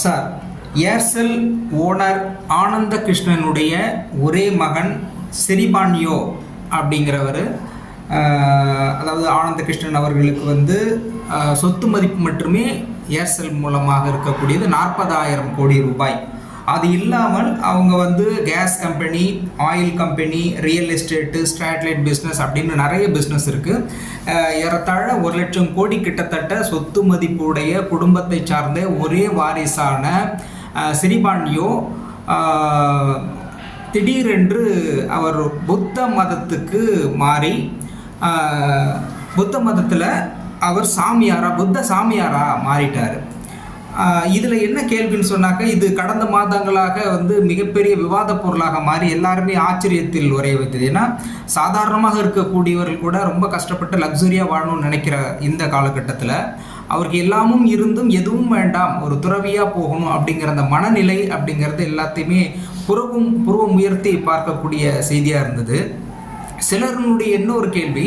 Sir, Aircel owner ஆனந்த கிருஷ்ணனுடைய ஒரே மகன் செரிபான்யோ அப்படிங்கிறவர், அதாவது ஆனந்த கிருஷ்ணன் அவர்களுக்கு சொத்து மதிப்பு மட்டுமே ஏர்செல் மூலமாக இருக்கக்கூடியது 40,000 கோடி ரூபாய். அது இல்லாமல் அவங்க gas company, oil company, real estate, Sterlite business அப்படின்னு நிறைய பிஸ்னஸ் இருக்குது. ஏறத்தாழ 1,00,000 கோடி கிட்டத்தட்ட சொத்து மதிப்புடைய குடும்பத்தை சார்ந்த ஒரே வாரிசான செரிபான்யோ திடீரென்று அவர் புத்த மதத்துக்கு மாறி புத்த மதத்தில் அவர் புத்த சாமியாரா மாறிட்டார். இதில் என்ன கேள்வின்னு சொன்னாக்க, இது கடந்த மாதங்களாக மிகப்பெரிய விவாத பொருளாக மாறி எல்லாருமே ஆச்சரியத்தில் உரைய வைத்தது. ஏன்னா சாதாரணமாக இருக்கக்கூடியவர்கள் கூட ரொம்ப கஷ்டப்பட்டு லக்ஸுரியாக வாழணும்னு நினைக்கிற இந்த காலகட்டத்தில் அவருக்கு எல்லாமும் இருந்தும் எதுவும் வேண்டாம், ஒரு துறவியாக போகணும் அப்படிங்கிற அந்த மனநிலை அப்படிங்கிறது எல்லாத்தையுமே புருவம் உயர்த்தி பார்க்கக்கூடிய செய்தியாக இருந்தது. சிலருடைய இன்னொரு கேள்வி,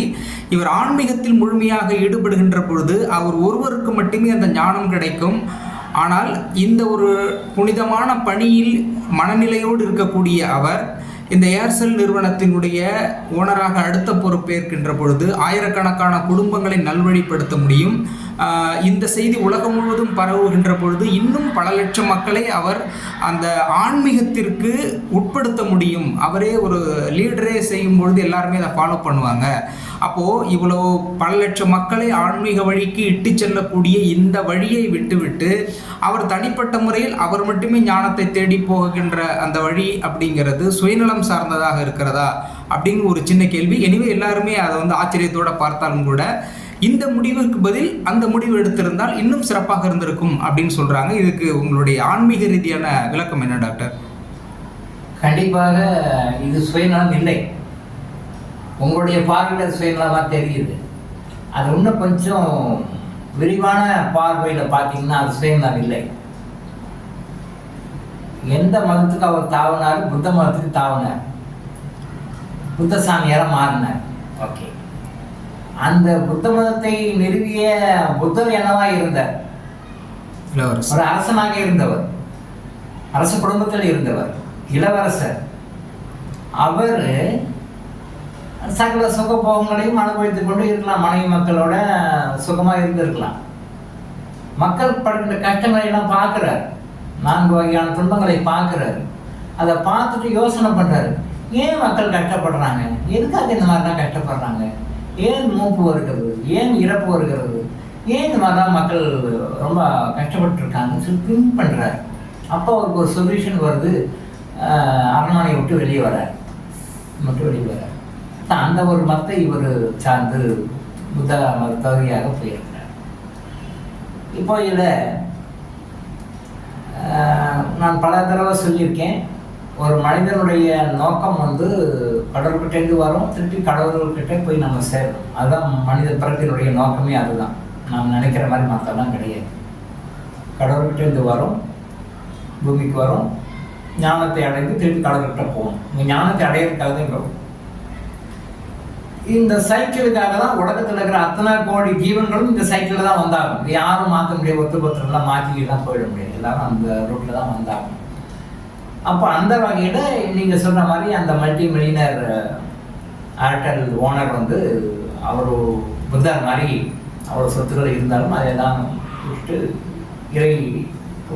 இவர் ஆன்மீகத்தில் முழுமையாக ஈடுபடுகின்ற பொழுது அவர் ஒருவருக்கு மட்டுமே அந்த ஞானம் கிடைக்கும். ஆனால் இந்த ஒரு புனிதமான பணியில் மனநிலையோடு இருக்கக்கூடிய அவர் இந்த ஏர்செல் நிறுவனத்தினுடைய ஓனராக அடுத்த பொறுப்பேற்கின்ற பொழுது ஆயிரக்கணக்கான குடும்பங்களை நல்வழிப்படுத்த முடியும். இந்த செய்தி உலகம் முழுவதும் பரவுகின்ற பொழுது இன்னும் பல லட்சம் மக்களை அவர் அந்த ஆன்மீகத்திற்கு உட்படுத்த முடியும். அவரே ஒரு லீடரே செய்யும் பொழுது எல்லாருமே அதை ஃபாலோ பண்ணுவாங்க. அப்போது இவ்வளோ பல லட்சம் மக்களை ஆன்மீக வழிக்கு இட்டு செல்லக்கூடிய இந்த வழியை விட்டுவிட்டு அவர் தனிப்பட்ட முறையில் அவர் மட்டுமே ஞானத்தை தேடி போகின்ற அந்த வழி அப்படிங்கிறது சுயநலம் சார்ந்ததாக இருக்கிறதா அப்படின்னு ஒரு சின்ன கேள்வி. எனவே எல்லாருமே அதை ஆச்சரியத்தோடு பார்த்தாலும் கூட இந்த முடிவுக்கு பதில் அந்த முடிவு எடுத்திருந்தால் இன்னும் சிறப்பாக இருந்திருக்கும் அப்படின்னு சொல்கிறாங்க. இதுக்கு உங்களுடைய ஆன்மீக ரீதியான விளக்கம் என்ன டாக்டர்? கண்டிப்பாக இது சுயநலம் இல்லை. உங்களுடைய பார்வையில் சுயநலமாக தெரியுது. அது இன்னும் கொஞ்சம் விரிவான பார்வையில் பார்த்தீங்கன்னா அது சுயநலம் இல்லை. எந்த மதத்துக்கு அவர் தாவினார்? புத்த மதத்துக்கு தாவினார், புத்த சாமியாராக மாறினார். ஓகே, அந்த புத்த மதத்தை நிறுவிய புத்தர் என்னவா இருந்தார்? ஒரு அரசனாக இருந்தவர், அரச குடும்பத்தில் இருந்தவர், இளவரசர். அவர் சகல சுகபோகங்களையும் அனுபவித்துக் கொண்டு இருக்கலாம், மனைவி மக்களோட சுகமாக இருந்திருக்கலாம். மக்கள் படுகின்ற கஷ்டங்களை எல்லாம் பார்க்குறாரு, 4 வகையான துன்பங்களை பார்க்குறாரு. அதை பார்த்துட்டு யோசனை பண்ணுறாரு, ஏன் மக்கள் கஷ்டப்படுறாங்க, எதுக்காக இந்த மாதிரிலாம் கஷ்டப்படுறாங்க, ஏன் மூப்பு வருகிறது, ஏன் இறப்பு வருகிறது, ஏன் இந்த மாதிரிலாம் மக்கள் ரொம்ப கஷ்டப்பட்டு இருக்காங்கன்னு சொல்லி திங்க் பண்ணுறாரு. அப்போ அவருக்கு ஒரு சொல்யூஷன் வருது. அரண்மனையை விட்டு வெளியே வரார். அந்த ஒரு மதத்தை இவர் சார்ந்து புத்த மதத்தவரியாக போயிருக்கிறார். இப்போ இதில் நான் பல தடவை சொல்லியிருக்கேன், ஒரு மனிதனுடைய நோக்கம் கடவுள்கிட்டேருந்து வரும், திருப்பி கடவுள்கிட்ட போய் நம்ம சேரும். அதுதான் மனித பிறப்பினுடைய நோக்கமே. அதுதான் நாம் நினைக்கிற மாதிரி மற்றெல்லாம் கிடையாது. கடவுள்கிட்டேருந்து வரும், பூமிக்கு வரும், ஞானத்தை அடைந்து திருப்பி கடவுள்கிட்ட போகும். இந்த ஞானத்தை அடையிறதுக்காக தான் இங்கே இந்த சைக்கிளுக்காக தான் உலகத்தில் இருக்கிற அத்தனை கோடி ஜீவன்களும் இந்த சைக்கிளில் தான் வந்தாகும். இது யாரும் மாற்ற முடியாது, ஒருத்தரெல்லாம் மாற்றிக்கிட்டுலாம் போயிட முடியாது. எல்லாரும் அந்த ரூட்டில் தான் வந்தாகும். அப்போ அந்த வகையில் நீங்கள் சொன்ன மாதிரி அந்த மல்டி மில்லியனர் ஏர்டெல் ஓனர் அவர் புத்தர் மாதிரி அவ்வளோ சொத்துக்கள் இருந்தாலும் அதையெல்லாம் விட்டு இறைக்கு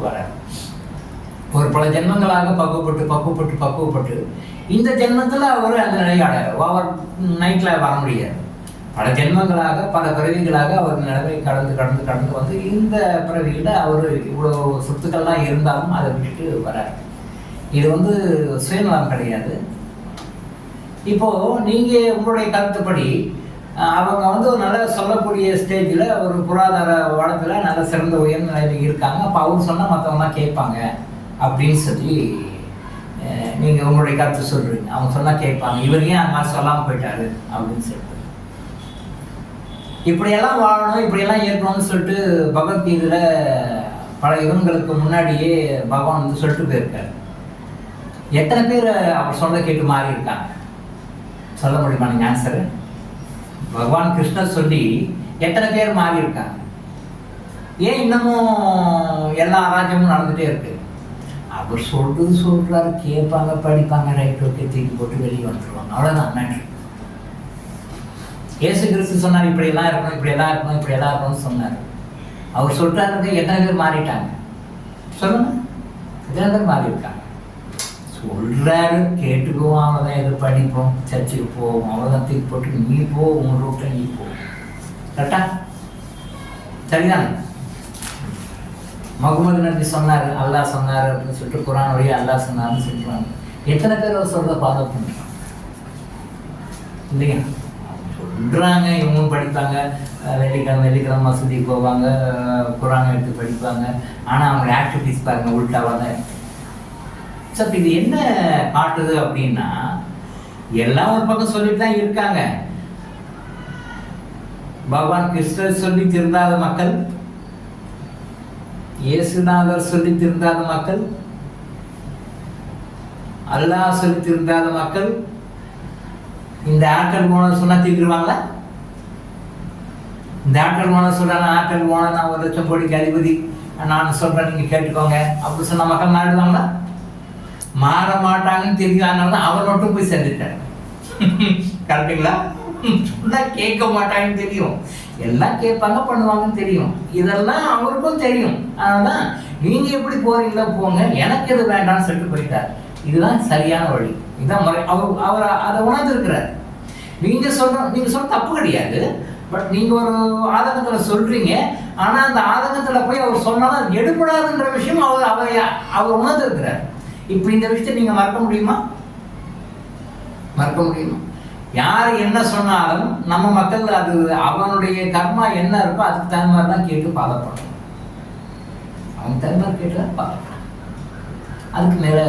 வரார். ஒரு பல ஜென்மங்களாக பக்குவப்பட்டு இந்த ஜென்மத்தில் அவர் அந்த நிலையை அடையார். அவர் நைட்டில் வர முடியாது. பல ஜென்மங்களாக பல பிறவிகளாக அவர் நிலைமை கடந்து இந்த பிறவியில் அவர் இவ்வளோ சொத்துக்கள்லாம் இருந்தாலும் அதை விட்டுட்டு வரார். இது சுயநலம் கிடையாது. இப்போது நீங்கள் உங்களுடைய கருத்துப்படி அவங்க ஒரு நல்ல சொல்லக்கூடிய ஸ்டேஜில் ஒரு பொருளாதார வளத்தில் நல்ல சிறந்த உயர்ந்த நிலையில் இருக்காங்க. அப்போ அவர் சொன்னால் மற்றவங்களாம் கேட்பாங்க அப்படின்னு சொல்லி நீங்கள் உங்களுடைய கருத்து சொல்கிறீங்க. அவங்க சொன்னால் கேட்பாங்க, இவர் ஏன் அந்த மாதிரி சொல்லாமல் போயிட்டாரு அப்படின்னு சொல்லிட்டு. இப்படியெல்லாம் வாழணும், இப்படியெல்லாம் இருக்கணும்னு சொல்லிட்டு பகவத்கீதையில் பல யுகங்களுக்கு முன்னாடியே பகவான் சொல்லிட்டு போயிருக்காரு. எத்தனை பேர் அவர் சொல்ல கேட்டு மாறி இருக்காங்க? சொல்ல முடியுமா நீங்கள் ஆன்சரு? பகவான் கிருஷ்ணர் சொல்லி எத்தனை பேர் மாறி இருக்காங்க? ஏன் இன்னமும் எல்லா அராஜகமும் நடந்துகிட்டே இருக்கு? அவர் சொல்றாரு, கேட்பாங்க, படிப்பாங்க, ரைட் ஓகே, தூக்கி போட்டு வெளியே வந்துடுவாங்க, அவ்வளோதான் மேட்ரு. இயேசு கிறிஸ்து சொன்னார் இப்படியெல்லாம் இருக்கணும், இப்படியெல்லாம் இருக்கணும், இப்படியெல்லாம் இருக்கணும்னு சொன்னார். அவர் சொல்றாரு, எத்தனை பேர் மாறிட்டாங்க சொல்லுங்க? எத்தனை பேர் மாறி இருக்காங்க? சொல்றாரு, கேட்டுக்குவோம், அவ்வளோதான், எது படிப்போம், சர்ச்சுக்கு போவோம், அவ்வளோதான், தூக்கி போட்டு நீ போ, உங்க ரூட்டை நீ போ. கரெக்டா? சரிதானே? முகமது நபி சொன்னார், அல்லாஹ் சொன்னார் அப்படின்னு சொல்லிட்டு குரான் வழியா அல்லாஹ் சொன்னார்னு சொல்றாங்க. எத்தனை பேர் அவர் சொல்றத ஃபாலோ பண்றாங்க இல்லையா? சொல்றாங்க, இவங்களும் படிப்பாங்க, வெள்ளிக்கிழமை மசூதிக்கு போவாங்க, குரான் எடுத்து படிப்பாங்க, ஆனால் அவங்க ஆக்டிவிட்டிஸ் பாருங்க உள்டாவாக தான். சார் இது என்ன காட்டுது அப்படின்னா, எல்லாம் ஒரு பக்கம் சொல்லிட்டு தான் இருக்காங்க. பகவான் கிருஷ்ணர் சொல்லி திருந்தாத மக்கள், இயேசுநாதர் சொல்லி திருந்தாத மக்கள், அல்லாஹ் சொல்லி திருந்தாத மக்கள், இந்த ஆற்றல் ஓனர் சொன்னா தீர்ந்துருவாங்களா? இந்த ஆற்றல் ஓனர் சொல்றாங்க, ஆற்றல் ஓனர் நான் 1 லட்சம் கோடிக்கு அதிபதி, நான் சொல்றேன் நீங்க கேட்டுக்கோங்க அப்படி சொன்ன மக்கள் மாறிடுவாங்களா? மாற மாட்டாங்கன்னு தெரியாதனால அவர் மட்டும் போய் சேர்ந்துட்டாரு. கரெக்டுங்களா? சொன்னா கேட்க மாட்டாங்கன்னு தெரியும், எல்லாம் கேட்பாங்க பண்ணுவாங்கன்னு தெரியும், இதெல்லாம் அவருக்கும் தெரியும். அதனாலதான் நீங்க எப்படி போறீங்களோ போங்க, எனக்கு எது வேண்டாம்னு சொல்லிட்டு போயிட்டார். இதுதான் சரியான வழி, இதுதான் முறை. அவர் அதை உணர்ந்து இருக்கிறார். நீங்க சொல்ற தப்பு கிடையாது, பட் நீங்க ஒரு ஆதங்கத்துல சொல்றீங்க, ஆனா அந்த ஆதங்கத்துல போய் அவர் சொன்னாலும் எடுபடாதுன்ற விஷயம் அவர் உணர்ந்து இருக்கிறார். இப்ப இந்த விஷயத்தை நீங்க மறக்க முடியுமா? மறக்க முடியுமா? யார் என்ன சொன்னாலும் நம்ம மக்கள் அது அவனுடைய கர்மா என்ன இருக்கோ அதுக்கு தகுந்த மாதிரி தான் கேட்டு பாதப்படும். அவன் தகுந்த மாதிரி கேட்டு தான் பாதப்படும். அதுக்கு மேல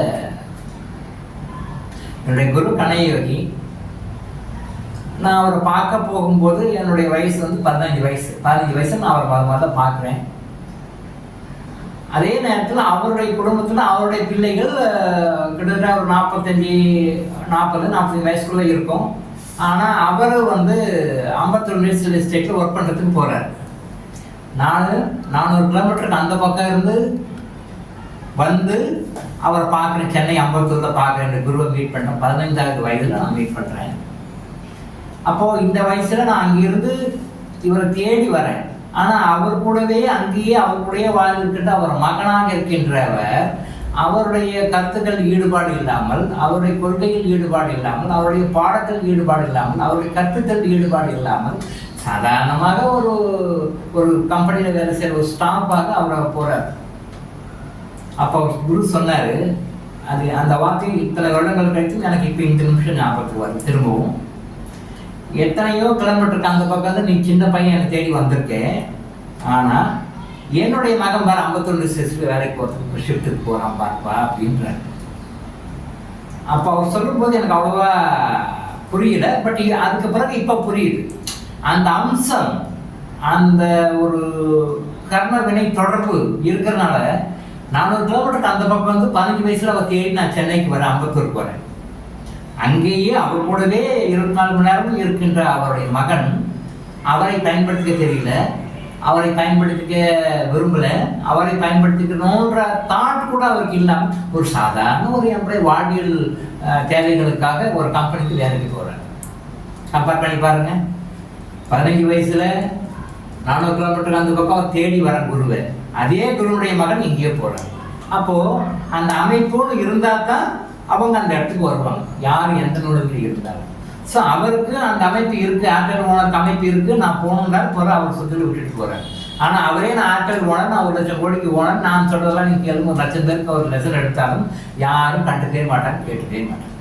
என்னுடைய குரு கனகயோகி, நான் அவரை பார்க்க போகும்போது என்னுடைய வயசு வந்து 15 வயசு நான் அவரை தான் பார்க்குறேன். அதே நேரத்தில் அவருடைய குடும்பத்தில் அவருடைய பிள்ளைகள் கிட்டத்தட்ட ஒரு 40-45 வயசுக்குள்ள இருக்கும். ஆனால் அவர் வந்து அம்பத்தூர் மியூனிசிபல் எஸ்டேட்டில் ஒர்க் பண்ணுறதுக்கு போகிறார். 400 கிலோமீட்டருக்கு அந்த பக்கம் இருந்து வந்து அவரை பார்க்குறேன். சென்னை அம்பத்தூரில் பார்க்குறேன், குருவை மீட் பண்ணேன். 15வது வயதில் நான் மீட் பண்ணுறேன். அப்போது இந்த வயசில் நான் அங்கிருந்து இவரை தேடி வரேன். ஆனால் அவர் கூடவே அங்கேயே அவர் கூடயே வாழ்ந்துக்கிட்டு அவர் மகனாக இருக்கின்றவர் அவருடைய கருத்துக்கள் ஈடுபாடு இல்லாமல், அவருடைய கொள்கையில் ஈடுபாடு இல்லாமல், அவருடைய பாடத்தில் ஈடுபாடு இல்லாமல், அவருடைய கற்பித்தல் ஈடுபாடு இல்லாமல் சாதாரணமாக ஒரு கம்பெனியில் வேலை செய்கிற ஒரு ஸ்டாஃபாக அவர் போகிறார். அப்போ குரு சொன்னார், அது அந்த வார்த்தை இத்தனை வருடங்கள் கழித்து எனக்கு இப்போ இந்த நிமிஷம் ஞாபகத்துக்கு வருது. திரும்பவும் எத்தனையோ கிலோமீட்டருக்கு அந்த பக்கம் நீ சின்ன பையன் என்னை தேடி வந்திருக்கேன், ஆனால் என்னுடைய மகன் பாரு 51 வயசுல வேலைக்கு போகிறதுக்கு ஷிஃப்ட்டுக்கு போகிறான் பார்ப்பா அப்படின்றார். அப்போ அவர் சொல்லும்போது எனக்கு அவ்வளோவா புரியல, பட் அதுக்கு பிறகு இப்போ புரியுது. அந்த அம்சம், அந்த ஒரு கர்ம வினை தொடர்பு இருக்கிறதுனால 400 கிலோமீட்டருக்கு அந்த பக்கம் வந்து 15 வயசுல அவர் தேடி நான் சென்னைக்கு வரேன், அம்பத்தூருக்கு வரேன். அங்கேயே அவர் கூடவே 24 மணி நேரமும் இருக்கின்ற அவருடைய மகன் அவரை பயன்படுத்திக்க தெரியல, அவரை பயன்படுத்திக்க விரும்பல, அவரை பயன்படுத்திக்கணுன்ற தாட் கூட அவருக்கு இல்லாமல் ஒரு சாதாரண ஒரு எம்ப்ளாய் வாழ்வியல் தேவைகளுக்காக ஒரு கம்பெனிக்கு வேலைக்கு போறாரு. கம்பேர் பண்ணி பாருங்க. 15 வயசுல 400 கிலோமீட்டருக்கு அந்த பக்கம் அவர் தேடி வர குருவை, அதே குருவுடைய மகன் இங்கேயே போறாரு. அப்போ அந்த அமைப்போடு இருந்தா தான் அவங்க அந்த இடத்துக்கு வருவாங்க, யார் எந்த நூலில் இருந்தாலும். ஸோ அவருக்கு அந்த அமைப்பு இருக்குது, ஆற்றல் ஓனர் அமைப்பு இருக்குது, நான் போகணுன்றாரு போகிறேன், அவர் சொத்துல விட்டுட்டு போகிறேன். ஆனால் அவரே நான் ஆற்றல் ஓனர், நான் 1 லட்சம் கோடிக்கு ஓனர், நான் சொல்கிறதெல்லாம் நீங்கள் கேளுங்க, 1 லட்சம் பேருக்கு அவர் லெசன் எடுத்தாலும் யாரும் கண்டுக்கவே மாட்டாங்க, கேட்டுக்கவே மாட்டாங்க.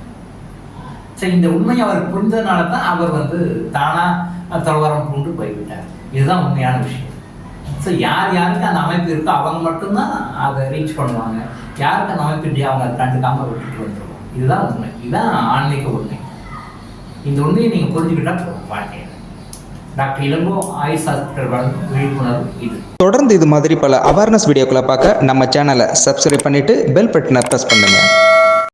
ஸோ இந்த உண்மையை அவர் புரிஞ்சதுனால தான் அவர் வந்து தானாக தொலைவரம் பூண்டு போய்விட்டார். இதுதான் உண்மையான விஷயம். ஸோ யாருக்கு அந்த அமைப்பு இருக்கோ அவங்க மட்டும்தான் அதை ரீச் பண்ணுவாங்க, யாருக்கு அந்த அமைப்பு இல்லையா அவங்க அதை கண்டுக்காமல் விட்டுட்டு வந்துடுவோம். இதுதான் உண்மை, இதுதான் ஆன்மீக உண்மை. இந்த உண்மையை நீங்கள் புரிஞ்சுக்கிட்டா போதும் வாழ்க்கையில். டாக்டர் இளங்கோ ஆயுஷ் ஹாஸ்பிட்டல் வழங்கும் விழிப்புணர்வு இது. தொடர்ந்து இது மாதிரி பல அவேர்னஸ் வீடியோக்களை பார்க்க நம்ம சேனலை சப்ஸ்கிரைப் பண்ணிவிட்டு பெல் பட்டனை ப்ரெஸ் பண்ணுங்கள்.